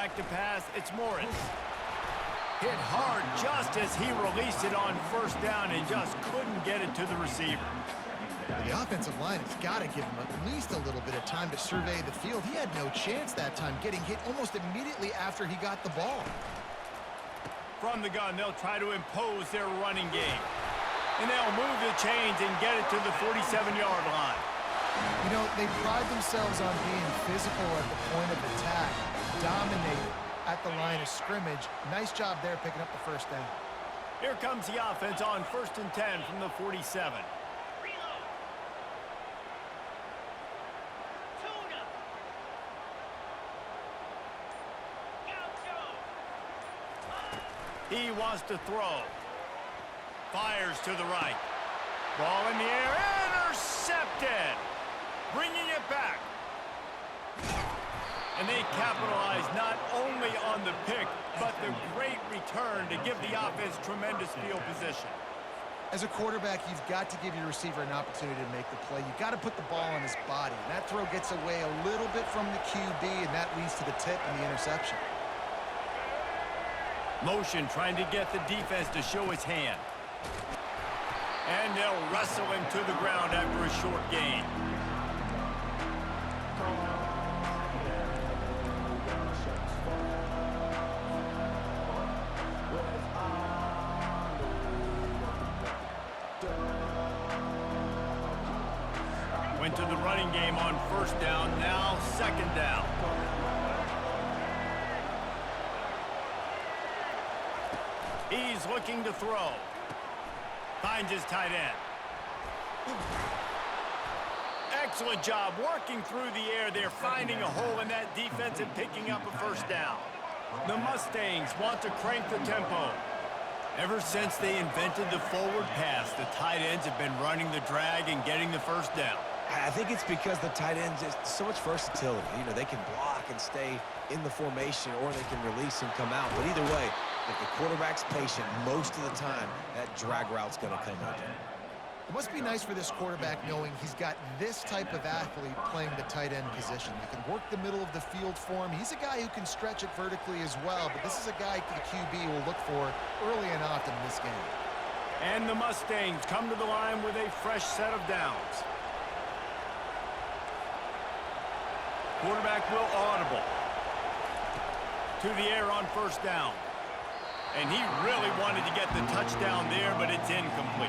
Back to pass, it's Morris. Hit hard just as he released it on first down and just couldn't get it to the receiver. The offensive line has got to give him at least a little bit of time to survey the field. He had no chance that time, getting hit almost immediately after he got the ball. From the gun, they'll try to impose their running game. And they'll move the chains and get it to the 47-yard line. You know, they pride themselves on being physical at the point of attack, dominated at the line of scrimmage. Nice job there picking up the first down. Here comes the offense on 1st and 10 from the 47. He wants to throw. Fires to the right. Ball in the air. Intercepted. Bringing it back. And they capitalize not only on the pick, but the great return to give the offense tremendous field position. As a quarterback, you've got to give your receiver an opportunity to make the play. You've got to put the ball on his body. And that throw gets away a little bit from the QB, and that leads to the tip and the interception. Motion trying to get the defense to show his hand. And they'll wrestle him to the ground after a short gain. Went to the running game on first down, now second down. He's looking to throw. Finds his tight end. Excellent job working through the air. They're finding a hole in that defense and picking up a first down. The Mustangs want to crank the tempo. Ever since they invented the forward pass, the tight ends have been running the drag and getting the first down. I think it's because the tight ends is so much versatility. You know, they can block and stay in the formation, or they can release and come out. But either way, if the quarterback's patient, most of the time, that drag route's going to come open. It must be nice for this quarterback knowing he's got this type of athlete playing the tight end position. He can work the middle of the field for him. He's a guy who can stretch it vertically as well, but this is a guy the QB will look for early and often in this game. And the Mustangs come to the line with a fresh set of downs. Quarterback will audible. To the air on first down. And he really wanted to get the touchdown there, but it's incomplete.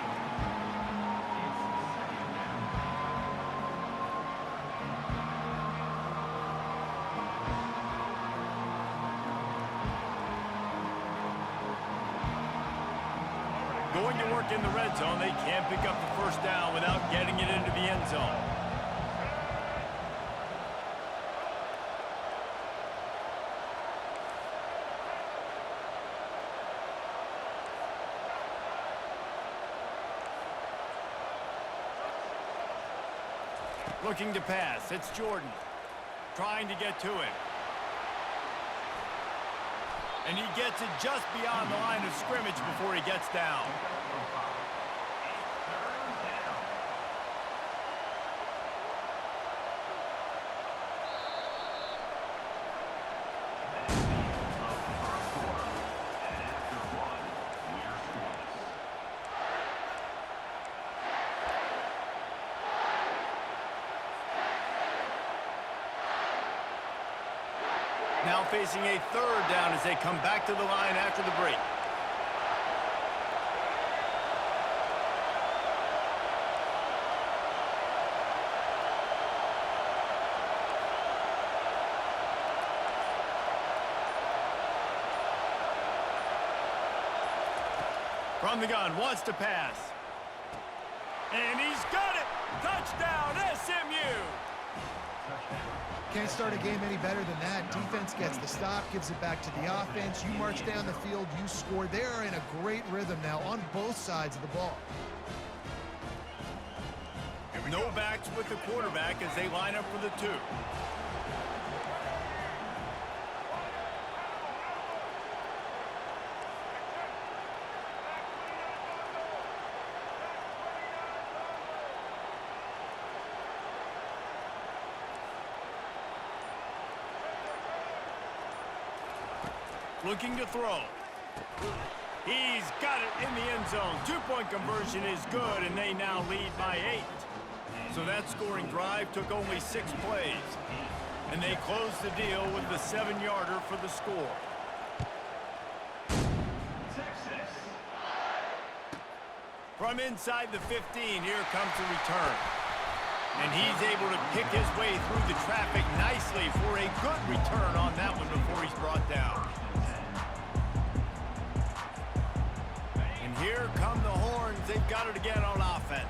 Going to work in the red zone, they can't pick up the first down without getting it into the end zone. Looking to pass, it's Jordan. Trying to get to him. And he gets it just beyond the line of scrimmage before he gets down. Now facing a third down as they come back to the line after the break. From the gun, wants to pass. And he's got it! Touchdown, SMU! Can't start a game any better than that. Defense gets the stop, gives it back to the offense. You march down the field, you score. They're in a great rhythm now on both sides of the ball. No backs with the quarterback as they line up for the two. Looking to throw. He's got it in the end zone. Two-point conversion is good, and they now lead by 8. So that scoring drive took only 6 plays. And they closed the deal with the 7-yarder for the score. From inside the 15, here comes the return. And he's able to pick his way through the traffic nicely for a good return on that one before he's brought down. And here come the horns. They've got it again on offense.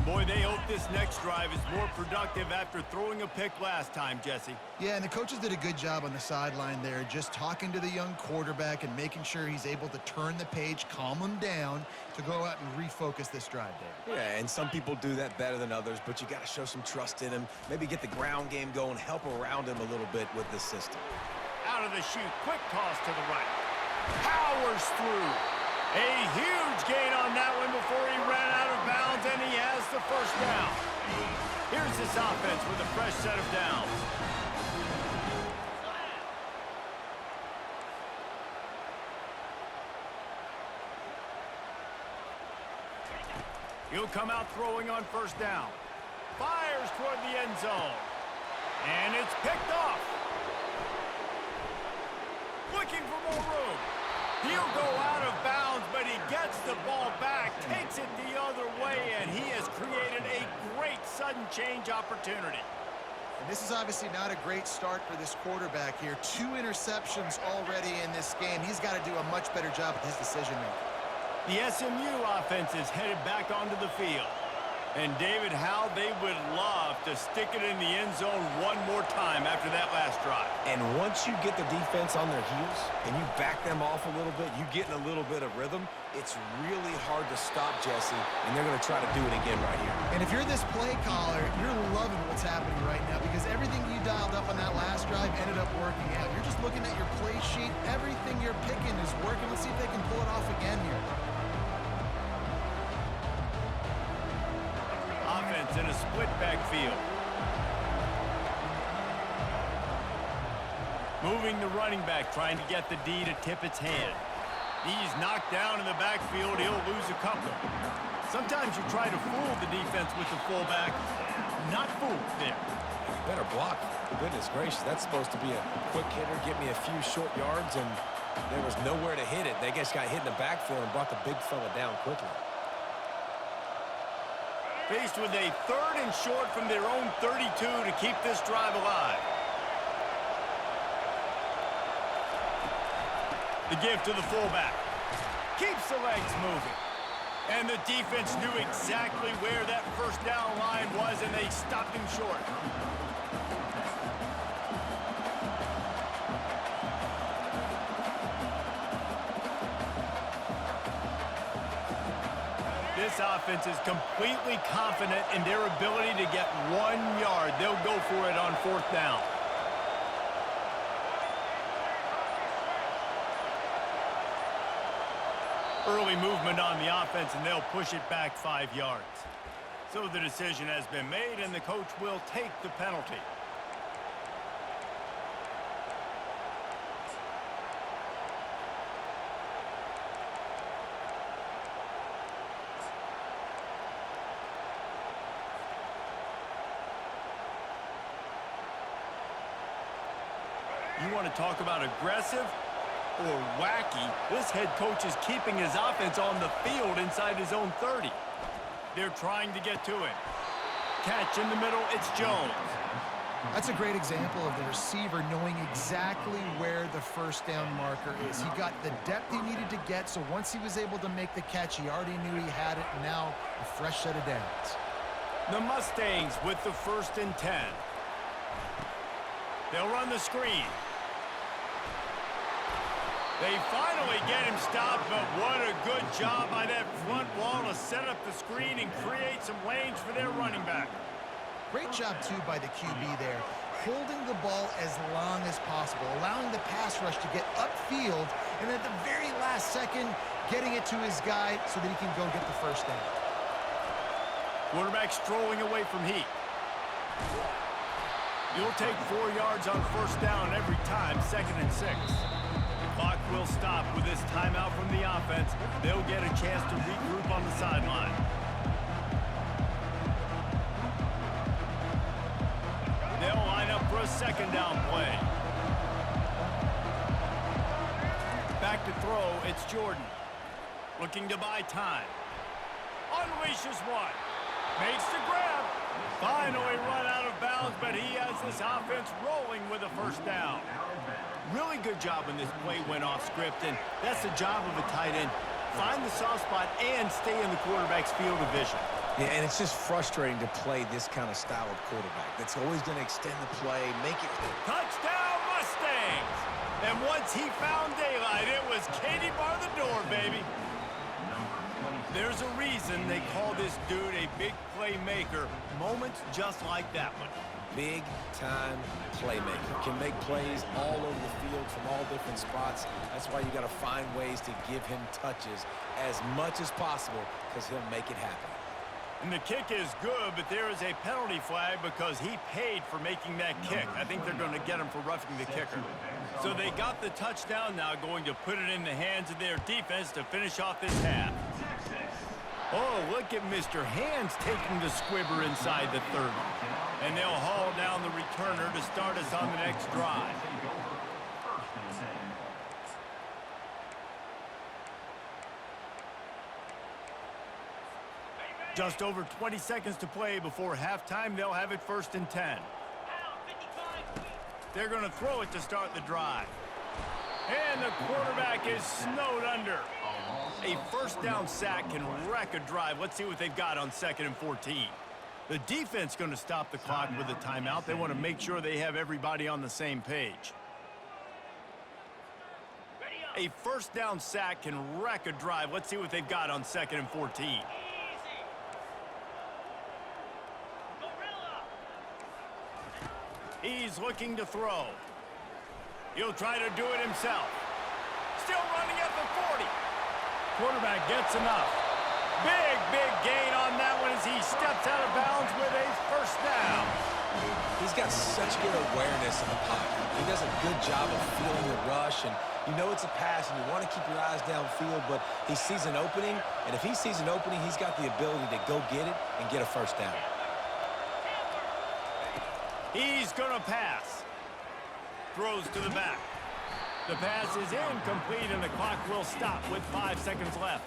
Boy, they hope this next drive is more productive after throwing a pick last time, Jesse. Yeah, and the coaches did a good job on the sideline there, just talking to the young quarterback and making sure he's able to turn the page, calm him down to go out and refocus this drive, Dave. Yeah, and some people do that better than others, but you got to show some trust in him, maybe get the ground game going, help around him a little bit with this system. Out of the chute, quick toss to the right. Powers through. A huge gain on that one before he ran out of bounds, and he has the first down. Here's this offense with a fresh set of downs. He'll come out throwing on first down. Fires toward the end zone. And it's picked off. Looking for more room. He'll go out of bounds, but he gets the ball back, takes it the other way, and he has created a great sudden change opportunity. And this is obviously not a great start for this quarterback here. 2 interceptions already in this game. He's got to do a much better job with his decision-making. The SMU offense is headed back onto the field. And David, how they would love to stick it in the end zone one more time after that last drive. And once you get the defense on their heels and you back them off a little bit, you get in a little bit of rhythm, it's really hard to stop, Jesse, and they're going to try to do it again right here. And if you're this play caller, you're loving what's happening right now because everything you dialed up on that last drive ended up working out. You're just looking at your play sheet. Everything you're picking is working. Let's see if they can pull it off again here. Offense in a split backfield. Moving the running back, trying to get the D to tip its hand. He's knocked down in the backfield. He'll lose a couple. Sometimes you try to fool the defense with the fullback. Not fooled there. Better block. Goodness gracious, that's supposed to be a quick hitter, get me a few short yards, and there was nowhere to hit it. They just got hit in the backfield and brought the big fella down quickly. Faced with a 3rd and short from their own 32 to keep this drive alive. The give to the fullback. Keeps the legs moving. And the defense knew exactly where that first down line was, and they stopped him short. This offense is completely confident in their ability to get 1 yard. They'll go for it on 4th down. Early movement on the offense, and they'll push it back 5 yards. So the decision has been made, and the coach will take the penalty. You want to talk about aggressive or wacky? This head coach is keeping his offense on the field inside his own 30. They're trying to get to him. Catch in the middle, it's Jones. That's a great example of the receiver knowing exactly where the first down marker is. He got the depth he needed to get, so once he was able to make the catch, he already knew he had it, and now a fresh set of downs. The Mustangs with the 1st and 10. They'll run the screen. They finally get him stopped, but what a good job by that front wall to set up the screen and create some lanes for their running back. Great job, too, by the QB there, holding the ball as long as possible, allowing the pass rush to get upfield, and at the very last second, getting it to his guy so that he can go get the first down. Quarterback strolling away from heat. You'll take 4 yards on first down every time, 2nd and 6. The will stop with this timeout from the offense. They'll get a chance to regroup on the sideline. They'll line up for a second down play. Back to throw, it's Jordan. Looking to buy time. Unleashes one. Makes the grab. Finally run out of bounds, but he has this offense rolling with a first down. Really good job when this play went off script, and that's the job of a tight end. Find the soft spot and stay in the quarterback's field of vision. Yeah, and it's just frustrating to play this kind of style of quarterback. That's always going to extend the play, make it... Touchdown, Mustangs! And once he found daylight, it was Katie bar the door, baby. There's a reason they call this dude a big playmaker. Moments just like that one. Big-time playmaker. Can make plays all over the field from all different spots. That's why you got to find ways to give him touches as much as possible, because he'll make it happen. And the kick is good, but there is a penalty flag because he paid for making that kick. I think they're going to get him for roughing the kicker. So they got the touchdown now, going to put it in the hands of their defense to finish off this half. Oh, look at Mr. Hands taking the squibber inside the 30. And they'll haul down the returner to start us on the next drive. Just over 20 seconds to play before halftime. They'll have it 1st and 10. They're going to throw it to start the drive. And the quarterback is snowed under. A first down sack can wreck a drive. Let's see what they've got on 2nd and 14. The defense going to stop the clock with a timeout. They want to make sure they have everybody on the same page. A first down sack can wreck a drive. Let's see what they've got on 2nd and 14. He's looking to throw. He'll try to do it himself. Still running at the 40. Quarterback gets enough. Big gain on that one as he steps out of bounds with a first down. He's got such good awareness in the pocket. He does a good job of feeling the rush, and you know it's a pass, and you want to keep your eyes downfield, but he sees an opening, and if he sees an opening, he's got the ability to go get it and get a first down. He's going to pass. Throws to the back. The pass is incomplete, and the clock will stop with 5 seconds left.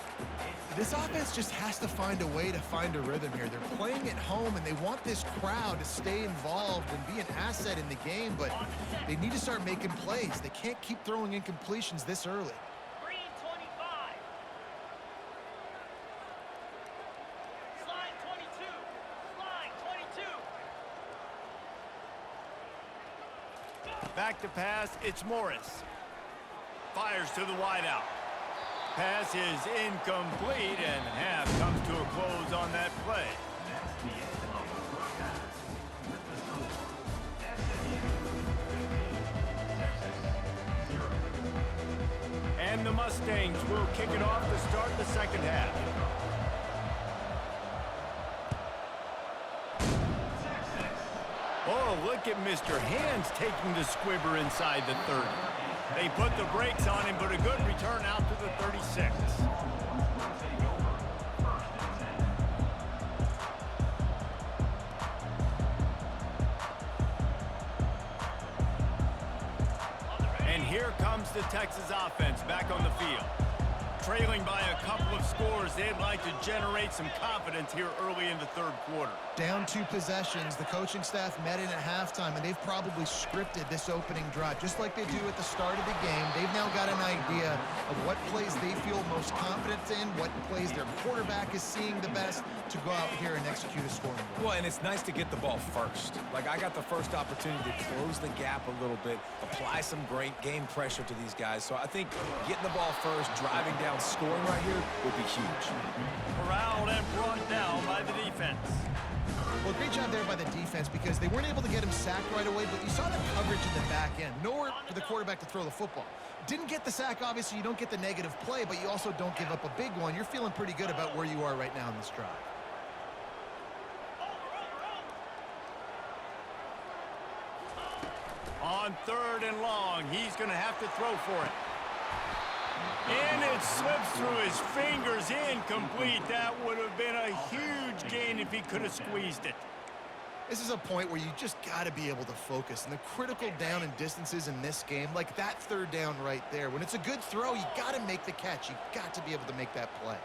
This offense just has to find a way to find a rhythm here. They're playing at home, and they want this crowd to stay involved and be an asset in the game, but they need to start making plays. They can't keep throwing incompletions this early. Green 25. Slide 22. Slide 22. Back to pass, it's Morris. Fires to the wideout. Pass is incomplete, and half comes to a close on that play. And the Mustangs will kick it off to start the second half. Oh, look at Mr. Hands taking the squibber inside the 30. They put the brakes on him, but a good return out to the 36. And here comes the Texas offense back on the field. Trailing by a couple of scores, they'd like to generate some confidence here early in the third quarter. Down 2 possessions, the coaching staff met in at halftime, and they've probably scripted this opening drive. Just like they do at the start of the game, they've now got an idea of what plays they feel most confident in, what plays their quarterback is seeing the best to go out here and execute a scoring goal. Well, and it's nice to get the ball first. Like, I got the first opportunity to close the gap a little bit, apply some great game pressure to these guys. So I think getting the ball first, driving down, scoring right here would be huge. Corralled and brought down by the defense. Well, great job there by the defense because they weren't able to get him sacked right away, but you saw the coverage in the back end. Nowhere for the quarterback to throw the football. Didn't get the sack, obviously. You don't get the negative play, but you also don't give up a big one. You're feeling pretty good about where you are right now in this drive. On 3rd and long, he's going to have to throw for it. And it slips through his fingers, incomplete. That would have been a huge gain if he could have squeezed it. This is a point where you just got to be able to focus. And the critical down and distances in this game, like that third down right there, when it's a good throw, you got to make the catch. You got to be able to make that play.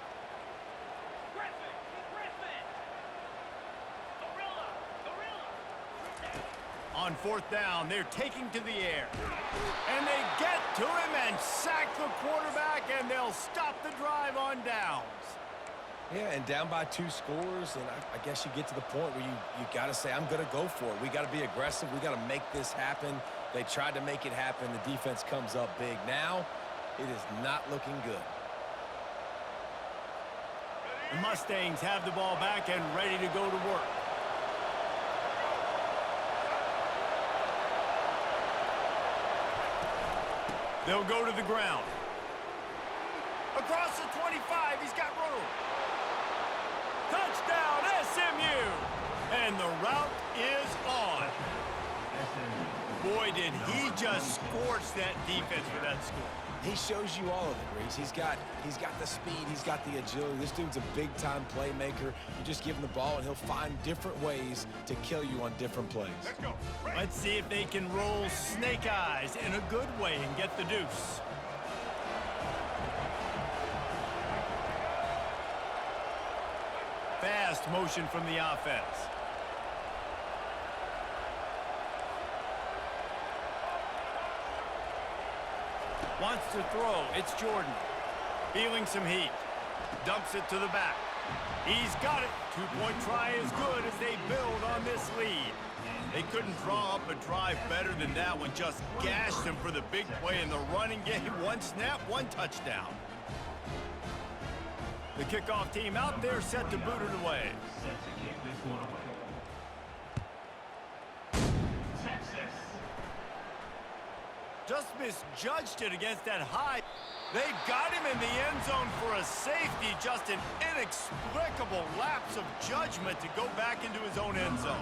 On fourth down, they're taking to the air. And they get to him and sack the quarterback, and they'll stop the drive on downs. Yeah, and down by 2 scores, and I guess you get to the point where you got to say, I'm going to go for it. We got to be aggressive. We got to make this happen. They tried to make it happen. The defense comes up big. Now, it is not looking good. The Mustangs have the ball back and ready to go to work. They'll go to the ground. Across the 25, he's got room. Touchdown, SMU! And the route is on. Boy, did he just scorch that defense for that score. He shows you all of it, Reese. He's got the speed, he's got the agility. This dude's a big-time playmaker. You just give him the ball, and he'll find different ways to kill you on different plays. Let's go. Let's see if they can roll snake eyes in a good way and get the deuce. Fast motion from the offense. Wants to throw. It's Jordan. Feeling some heat. Dumps it to the back. He's got it. 2-point try is good as they build on this lead. They couldn't draw up a drive better than that one. Just gashed him for the big play in the running game. 1 snap, 1 touchdown. The kickoff team out there set to boot it away. Just misjudged it against that high. They got him in the end zone for a safety. Just an inexplicable lapse of judgment to go back into his own end zone.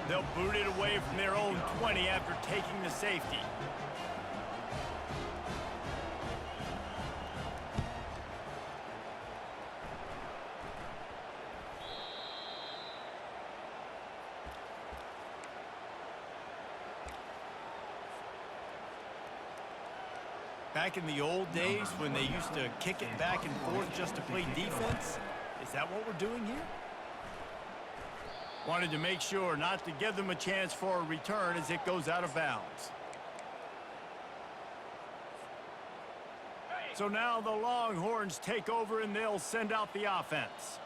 They'll boot it away from their own 20 after taking the safety. Back in the old days when they used to kick it back and forth just to play defense? Is that what we're doing here? Wanted to make sure not to give them a chance for a return as it goes out of bounds. So now the Longhorns take over and they'll send out the offense.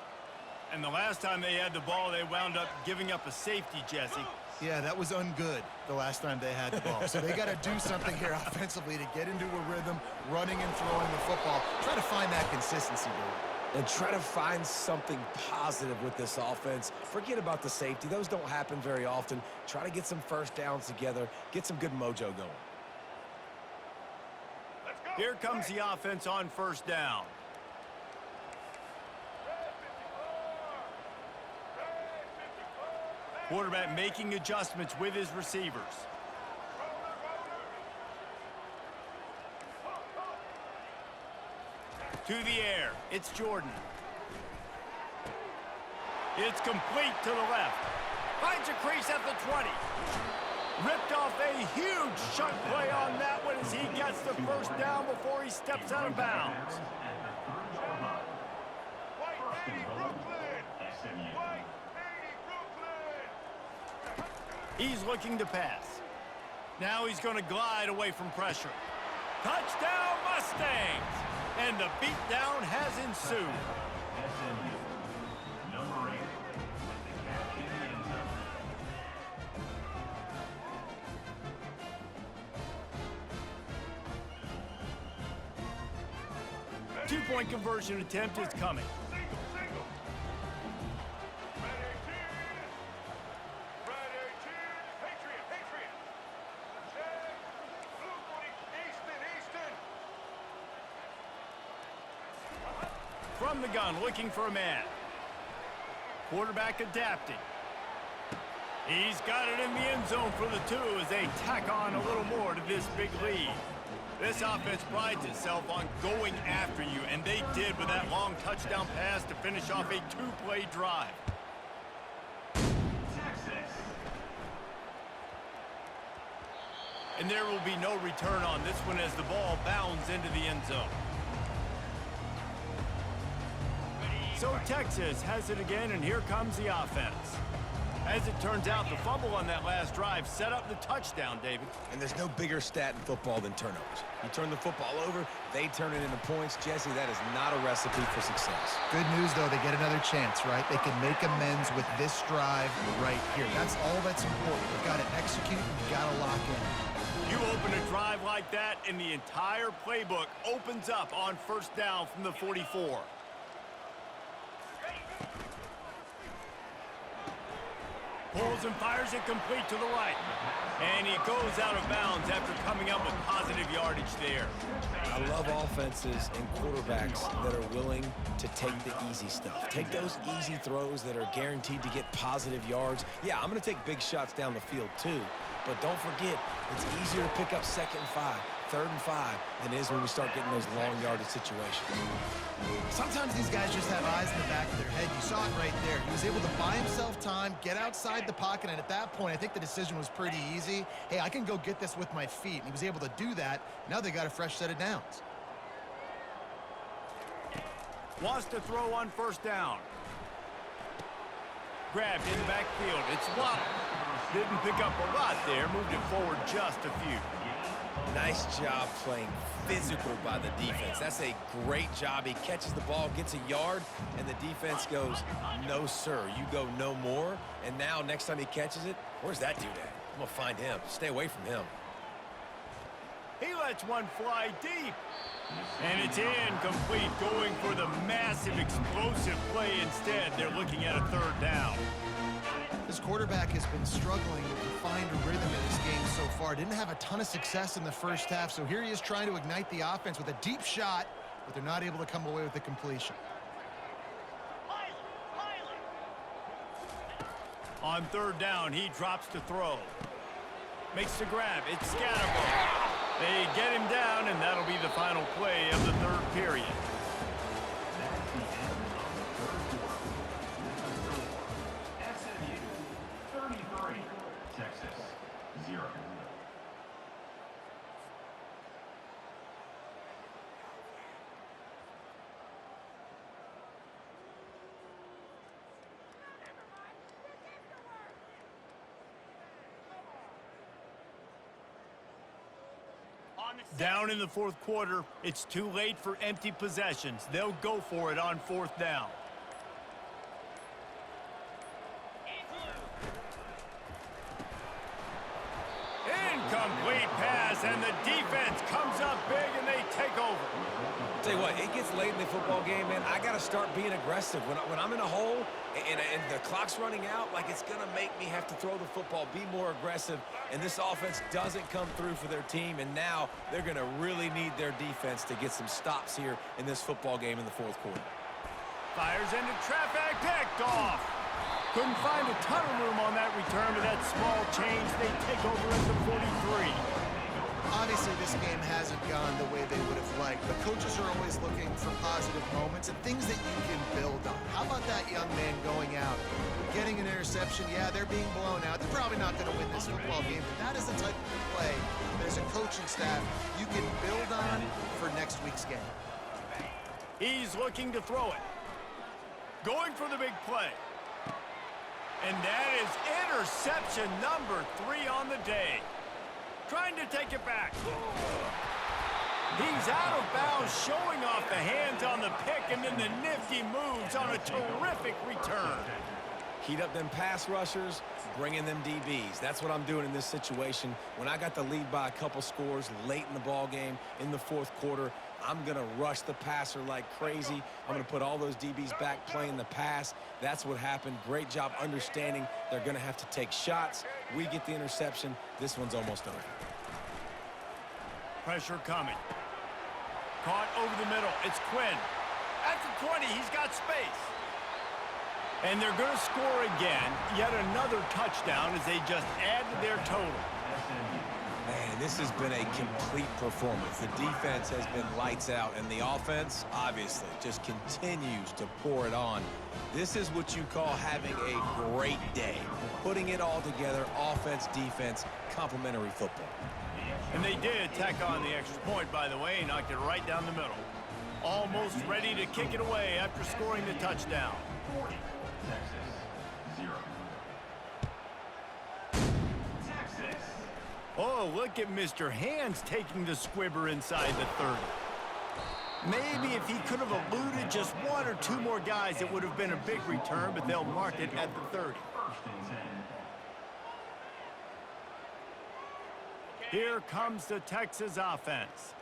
And the last time they had the ball, they wound up giving up a safety, Jesse. Yeah, that was ungood the last time they had the ball. So they got to do something here offensively to get into a rhythm, running and throwing the football. Try to find that consistency, dude. And try to find something positive with this offense. Forget about the safety. Those don't happen very often. Try to get some first downs together, get some good mojo going. Here comes the offense on first down. Quarterback making adjustments with his receivers. To the air, it's Jordan. It's complete to the left. Finds a crease at the 20. Ripped off a huge chunk play on that one as he gets the first down before he steps out of bounds. He's looking to pass. Now he's going to glide away from pressure. Touchdown, Mustangs! And the beatdown has ensued. Number 8 with the catch in the end zone. Two-point conversion attempt is coming. From the gun, looking for a man. Quarterback adapting. He's got it in the end zone for the 2 as they tack on a little more to this big lead. This offense prides itself on going after you, and they did with that long touchdown pass to finish off a two-play drive. Texas. And there will be no return on this one as the ball bounds into the end zone. So Texas has it again, and here comes the offense. As it turns out, the fumble on that last drive set up the touchdown, David. And there's no bigger stat in football than turnovers. You turn the football over, they turn it into points. Jesse, that is not a recipe for success. Good news, though, they get another chance, right? They can make amends with this drive right here. That's all that's important. You've got to execute, and you've got to lock in. You open a drive like that, and the entire playbook opens up on first down from the 44. Pulls and fires it complete to the right. And he goes out of bounds after coming up with positive yardage there. I love offenses and quarterbacks that are willing to take the easy stuff. Take those easy throws that are guaranteed to get positive yards. Yeah, I'm going to take big shots down the field too. But don't forget, it's easier to pick up 2nd and 5, 3rd and 5 than it is when we start getting those long yardage situations. Sometimes these guys just have eyes in the back of their head. You saw it right there. He was able to buy himself time, get outside the pocket, and at that point, I think the decision was pretty easy. Hey, I can go get this with my feet. And he was able to do that. Now they got a fresh set of downs. Wants to throw on first down. Grabbed in the backfield. It's Waddle. Didn't pick up a lot there. Moved it forward just a few. Nice job playing physical by the defense. That's a great job. He catches the ball, gets a yard, and the defense goes, no, sir, you go no more. And now next time he catches it, where's that dude at? I'm going to find him. Stay away from him. He lets one fly deep. And it's incomplete, going for the massive explosive play instead. They're looking at a 3rd down. This quarterback has been struggling to find a rhythm in this game so far. Didn't have a ton of success in the first half, so here he is trying to ignite the offense with a deep shot, but they're not able to come away with the completion. On 3rd down, he drops to throw. Makes the grab. It's Scatterbo. They get him down, and that'll be the final play of the 3rd period. SMU 33, Texas 0. Down in the 4th quarter, it's too late for empty possessions. They'll go for it on 4th down. Incomplete pass, and the defense comes up big, and they take over. Tell you what, it gets late in the football game, man. I got to start being aggressive. When I'm in a hole and the clock's running out, like it's going to make me have to throw the football, be more aggressive, and this offense doesn't come through for their team, and now they're going to really need their defense to get some stops here in this football game in the 4th quarter. Fires into traffic, picked off. Couldn't find a ton of room on that return, but that small change, they take over at the 43. Obviously, this game hasn't gone the way they would have liked, but coaches are always looking for positive moments and things that you can build on. How about that young man going out, getting an interception? Yeah, they're being blown out. They're probably not going to win this football game, but that is the type of play that as a coaching staff you can build on for next week's game. He's looking to throw it. Going for the big play. And that is interception number 3 on the day. Trying to take it back. He's out of bounds, showing off the hands on the pick, and then the nifty moves on a terrific return. Heat up them pass rushers, bring in them DBs. That's what I'm doing in this situation. When I got the lead by a couple scores late in the ball game in the 4th quarter, I'm going to rush the passer like crazy. I'm going to put all those DBs back playing the pass. That's what happened. Great job understanding they're going to have to take shots. We get the interception. This one's almost over. Pressure coming. Caught over the middle. It's Quinn. At the 20, he's got space. And they're going to score again. Yet another touchdown as they just add to their total. Man, this has been a complete performance. The defense has been lights out, and the offense, obviously, just continues to pour it on. This is what you call having a great day. Putting it all together, offense, defense, complementary football. And they did tack on the extra point, by the way, knocked it right down the middle. Almost ready to kick it away after scoring the touchdown. 40, Texas, 0. Texas. Oh, look at Mr. Hands taking the squibber inside the 30. Maybe if he could have eluded just one or two more guys, it would have been a big return, but they'll mark it at the 30. First and 10. Here comes the Texas offense.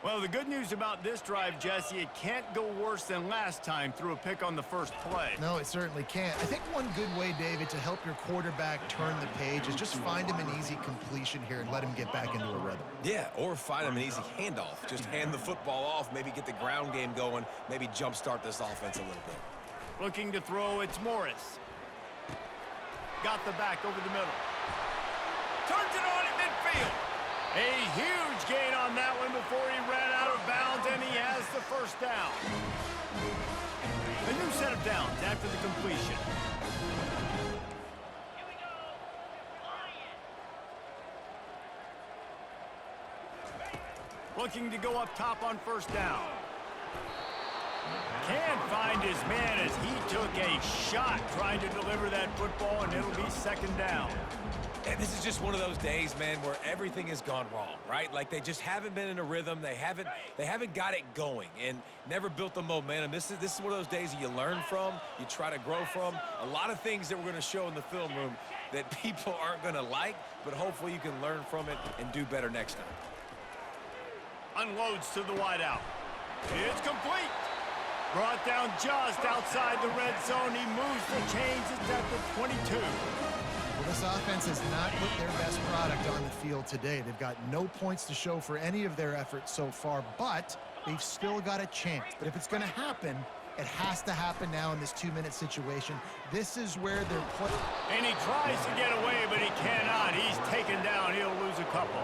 Well, the good news about this drive, Jesse, it can't go worse than last time through a pick on the first play. No, it certainly can't. I think one good way, David, to help your quarterback turn the page is just find him an easy completion here and let him get back into a rhythm. Yeah, or find him an easy handoff. Just hand the football off, maybe get the ground game going, maybe jumpstart this offense a little bit. Looking to throw, it's Morris. Got the back over the middle. Turns it on at midfield. A huge gain on that one before he ran out of bounds, and he has the first down. A new set of downs after the completion. Here we go. Lions. Looking to go up top on first down. Can't find his man as he took a shot trying to deliver that football, and it'll be second down. And this is just one of those days, man, where everything has gone wrong, right? Like they just haven't been in a rhythm. They haven't got it going and never built the momentum. This is one of those days that you learn from, you try to grow from. A lot of things that we're going to show in the film room that people aren't going to like, but hopefully you can learn from it and do better next time. Unloads to the wideout. It's complete. Brought down just outside the red zone. He moves the chains. It's at the 22. Well, this offense has not put their best product on the field today. They've got no points to show for any of their efforts so far, but they've still got a chance. But if it's going to happen, it has to happen now in this 2-minute situation. This is where they're playing. And he tries to get away, but he cannot. He's taken down. He'll lose a couple.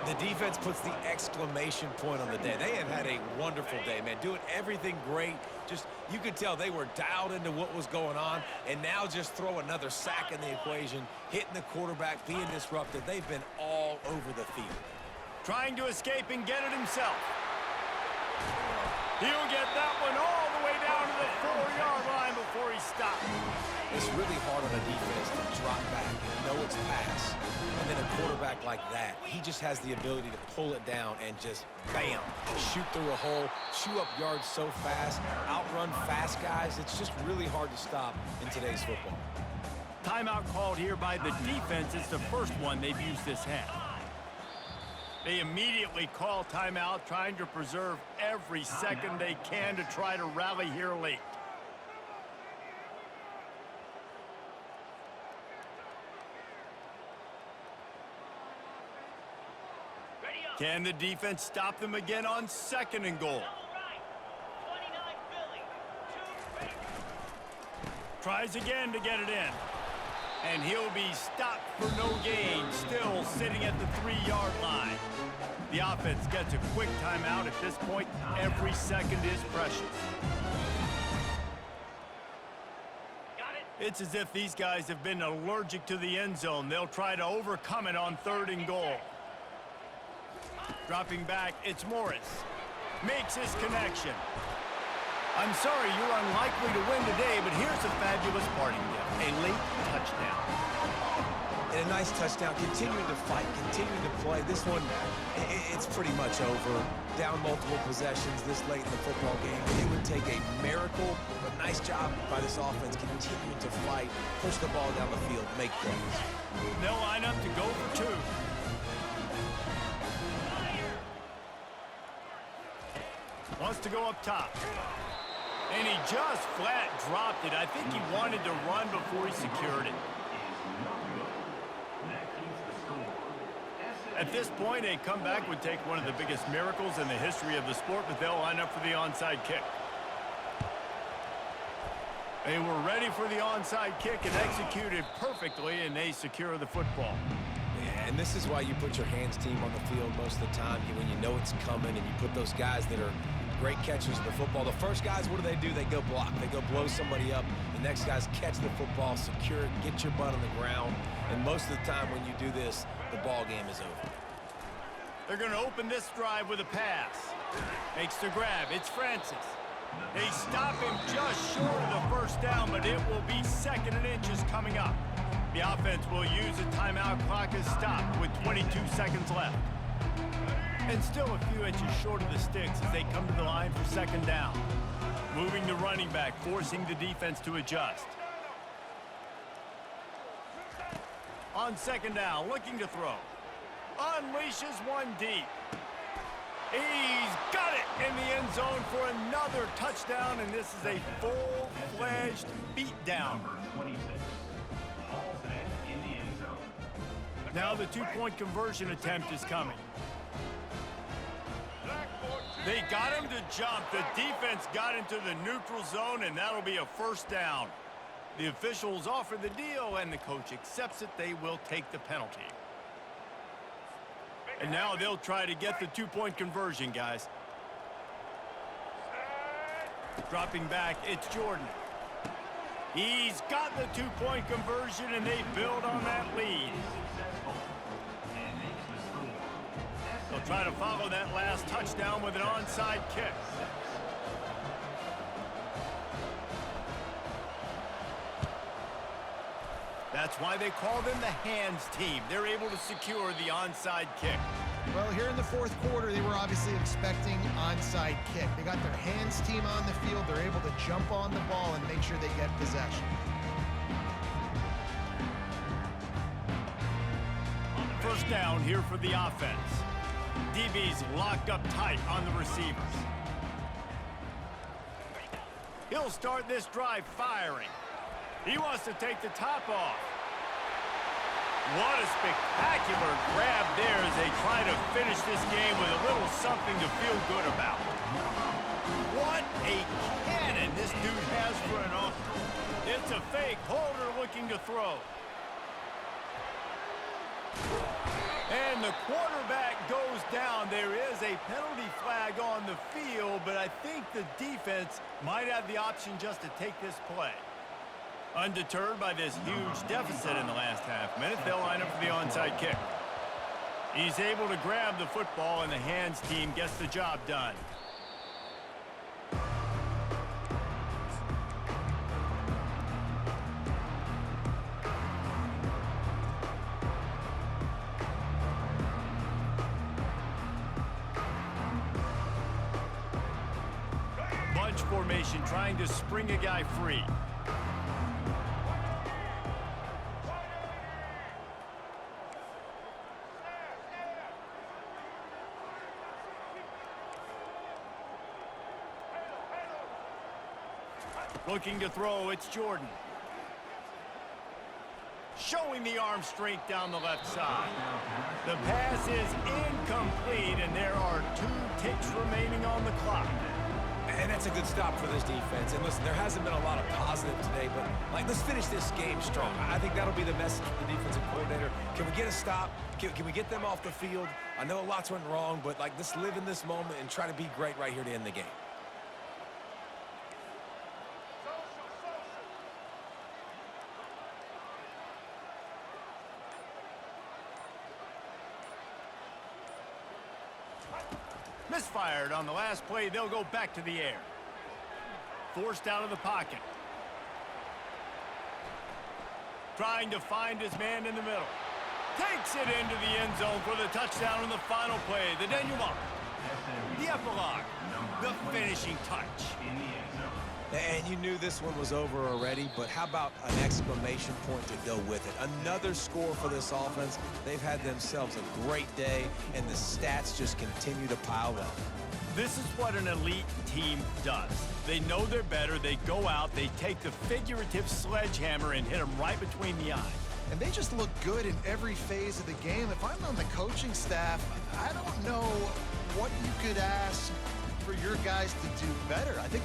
The defense puts the exclamation point on the day. They have had a wonderful day, man. Doing everything great. Just, you could tell they were dialed into what was going on, and now just throw another sack in the equation, hitting the quarterback, being disrupted. They've been all over the field. Trying to escape and get it himself. He'll get that one all the way down to the 4-yard line before he stops. It's really hard on a defense to drop back and know it's pass. And then a quarterback like that, he just has the ability to pull it down and just, bam, shoot through a hole, chew up yards so fast, outrun fast guys. It's just really hard to stop in today's football. Timeout called here by the defense. It's the first one they've used this half. They immediately call timeout, trying to preserve every second they can to try to rally here late. Ready up. Can the defense stop them again on second and goal? Double right. 29 Philly. 2 ready. Tries again to get it in. And he'll be stopped for no gain, still sitting at the 3-yard line. The offense gets a quick timeout. At this point, every second is precious. Got it. It's as if these guys have been allergic to the end zone. They'll try to overcome it on third and goal. Dropping back, it's Morris. Makes his connection. I'm sorry you're unlikely to win today, but here's a fabulous parting gift. A late touchdown. And a nice touchdown, continuing to fight, continuing to play. This one, it's pretty much over. Down multiple possessions this late in the football game. It would take a miracle, but nice job by this offense continuing to fight, push the ball down the field, make plays. They'll line up to go for 2. Wants to go up top. And he just flat dropped it. I think he wanted to run before he secured it. At this point, a comeback would take one of the biggest miracles in the history of the sport, but they'll line up for the onside kick. They were ready for the onside kick and executed perfectly, and they secure the football. Yeah, And this is why you put your hands team on the field most of the time when you know it's coming, and you put those guys that are great catchers of the football. The first guys, what do? They go block. They go blow somebody up. The next guys catch the football, secure it, get your butt on the ground. And most of the time when you do this, the ball game is over. They're going to open this drive with a pass. Makes the grab. It's Francis. They stop him just short of the first down, but it will be 2nd and inches coming up. The offense will use a timeout clock as stopped with 22 seconds left. And still a few inches short of the sticks as they come to the line for 2nd down. Moving the running back, forcing the defense to adjust. On 2nd down, looking to throw. Unleashes one deep. He's got it in the end zone for another touchdown, and this is a full-fledged beatdown. Number 26. Hauls it in the end zone. Now the 2-point conversion attempt is coming. They got him to jump. The defense got into the neutral zone, and that'll be a 1st down. The officials offer the deal, and the coach accepts it. They will take the penalty. And now they'll try to get the 2-point conversion, guys. Dropping back, it's Jordan. He's got the 2-point conversion, and they build on that lead. They'll try to follow that last touchdown with an onside kick. That's why they call them the hands team. They're able to secure the onside kick. Well, here in the 4th quarter, they were obviously expecting onside kick. They got their hands team on the field. They're able to jump on the ball and make sure they get possession. First down here for the offense. DB's locked up tight on the receivers. He'll start this drive firing. He wants to take the top off. What a spectacular grab there as they try to finish this game with a little something to feel good about. What a cannon this dude has for an arm. It's a fake. Holder looking to throw. And the quarterback goes down. There is a penalty flag on the field, but I think the defense might have the option just to take this play. Undeterred by this huge deficit in the last half-minute, they'll line up for the onside kick. He's able to grab the football, and the hands team gets the job done. Bunch formation, trying to spring a guy free. Looking to throw, it's Jordan. Showing the arm strength down the left side. The pass is incomplete, and there are 2 ticks remaining on the clock. And that's a good stop for this defense. And listen, there hasn't been a lot of positive today, but let's finish this game strong. I think that'll be the message for the defensive coordinator. Can we get a stop? Can we get them off the field? I know lots went wrong, but let's live in this moment and try to be great right here to end the game. Misfired on the last play. They'll go back to the air. Forced out of the pocket. Trying to find his man in the middle. Takes it into the end zone for the touchdown in the final play. The denouement. The epilogue. The finishing touch. And you knew this one was over already, but how about an exclamation point to go with it? Another score for this offense. They've had themselves a great day, and the stats just continue to pile up. This is what an elite team does. They know they're better. They go out. They take the figurative sledgehammer and hit them right between the eyes. And they just look good in every phase of the game. If I'm on the coaching staff, I don't know what you could ask for your guys to do better. I think